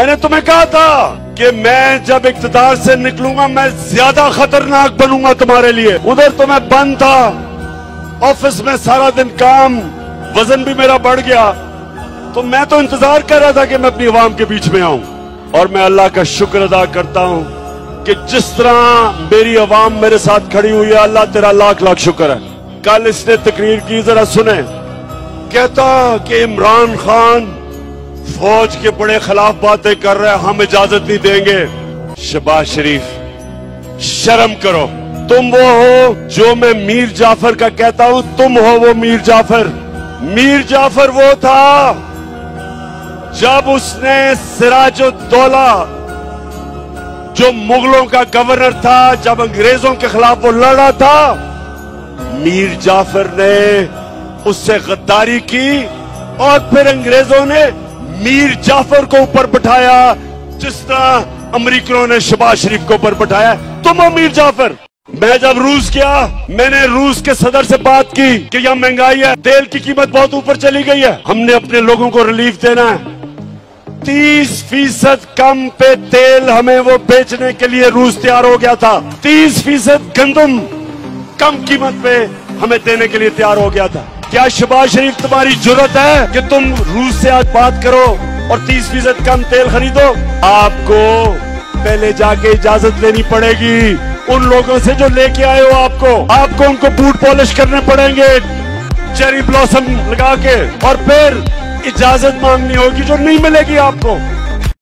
मैंने तुम्हें कहा था कि मैं जब इक्तदार से निकलूंगा मैं ज्यादा खतरनाक बनूंगा तुम्हारे लिए। उधर तो मैं बंद था, ऑफिस में सारा दिन काम, वजन भी मेरा बढ़ गया, तो मैं तो इंतजार कर रहा था कि मैं अपनी आवाम के बीच में आऊं। और मैं अल्लाह का शुक्र अदा करता हूं कि जिस तरह मेरी आवाम मेरे साथ खड़ी हुई है, अल्लाह तेरा लाख लाख शुक्र है। कल इसने तकरीर की, जरा सुने। कहता कि इमरान खान फौज के बड़े खिलाफ बातें कर रहे हैं, हम इजाजत नहीं देंगे। शहबाज शरीफ, शर्म करो। तुम वो हो जो मैं मीर जाफर का कहता हूं, तुम हो वो मीर जाफर। मीर जाफर वो था जब उसने सिराजुद्दौला जो मुगलों का गवर्नर था, जब अंग्रेजों के खिलाफ वो लड़ा था, मीर जाफर ने उससे गद्दारी की और फिर अंग्रेजों ने मीर जाफर को ऊपर बिठाया, जिस तरह अमरीकियों ने शहबाज शरीफ को ऊपर बिठाया। तुम हो मीर जाफर। मैं जब रूस गया, मैंने रूस के सदर से बात की कि यहां महंगाई है, तेल की कीमत बहुत ऊपर चली गई है, हमने अपने लोगों को रिलीफ देना है। 30% कम पे तेल हमें वो बेचने के लिए रूस तैयार हो गया था। 30% गंदम कम कीमत पे हमें देने के लिए तैयार हो गया था। क्या शहबाज शरीफ तुम्हारी जुर्रत है कि तुम रूस से आज बात करो और 30% कम तेल खरीदो? आपको पहले जाके इजाजत लेनी पड़ेगी उन लोगों से जो लेके आए हो। आपको उनको बूट पॉलिश करने पड़ेंगे चेरी ब्लॉसम लगा के, और फिर इजाजत मांगनी होगी जो नहीं मिलेगी आपको।